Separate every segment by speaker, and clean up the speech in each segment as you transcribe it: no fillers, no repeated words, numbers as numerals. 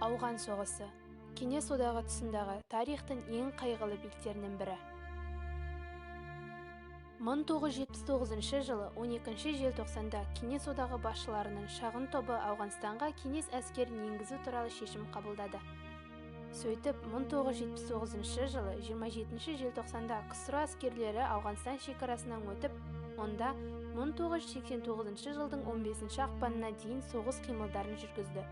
Speaker 1: Ауған соғысы. Кеңес одағы тұсындағы тарихтың ең қайғылы беттерінің бірі. 1979 жылы 12 желтоқсанда Кеңес одағы басшыларының шағын тобы Ауғанстанға кеңес әскерін енгізу туралы шешім қабылдады. Сөйтіп, 1979 жылы 27 желтоқсанда КСРО әскерлері Ауғанстан шекарасынан өтіп, онда 1989 жылдың 15 ақпанына дейін соғыс қимылдарын жүргізді.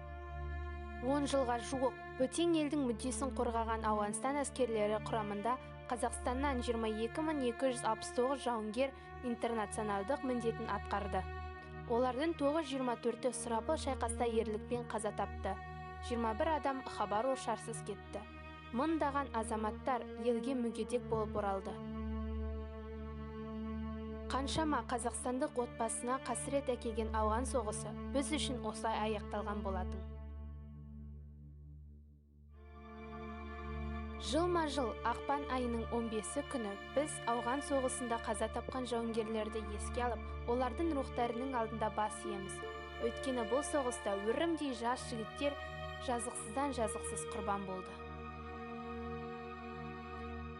Speaker 1: 10 жылға жуық бөтен елдің мүддесін қорғаған Ауғанстан әскерлері құрамында Қазақстаннан 22.269 жауынгер интернационалдық міндетін атқарды. Олардың 924-і сұрапыл шайқаста ерлікпен қаза тапты. 21 адам хабар-ошарсыз кетті. Мыңдаған азаматтар елге мүгедек болып оралды. Қаншама қазақстандық отбасына қасірет әкелген ауған соғысы біз үшін осылай аяқталған болатын. Жылма-жыл ақпан айының 15-і күні біз ауған соғысында қаза тапқан жауынгерлерді еске алып, олардың рухтарының алдында бас иеміз. Өйткені бұл соғыста өрімдей жас жігіттер жазықсыздан жазықсыз құрбан болды.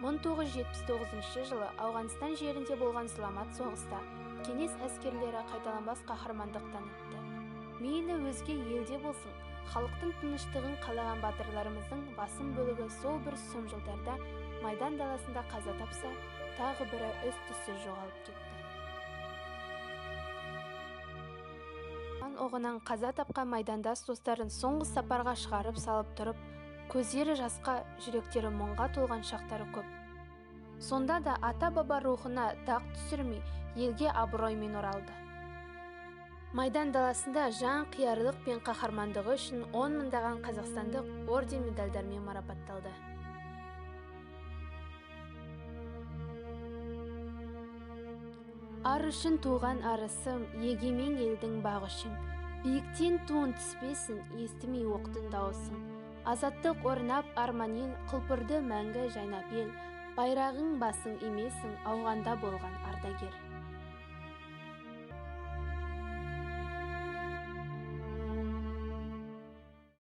Speaker 1: 1979 жылы Ауғанстан жерінде болған зұлмат соғыста кеңес әскерлері қайталанбас қаһармандық танытты. Мейлі өзге елде болсын, халықтың тыныштығын қалаған батырларымыздың басым бөлігі сол бір сұм жылдарда Майдан даласында қаза тапса, тағы бірі із-түзсіз жоғалып кетті. Оғынан қаза тапқан майдандас достарын соңғы сапарға шығарып салып тұрып, көздері жасқа, жүректері мұңға толған шақтары көп. Сонда да ата-баба рухына дақ түсірмей, елге абыроймен оралды. Майдан даласында жан қиярлық пен қаһармандығы үшін 10 мыңдаған қазақстандық орден медальдармен марапатталды. Ар үшін туған арысым, егемен елдің бағы үшін. Биіктен туын түспесін, естімей оқтың дауысын. Азаттық орнап арманен құлпырды мәңгі жайнап ел. Байрағың басың емесің, ауғанда болған ардагер.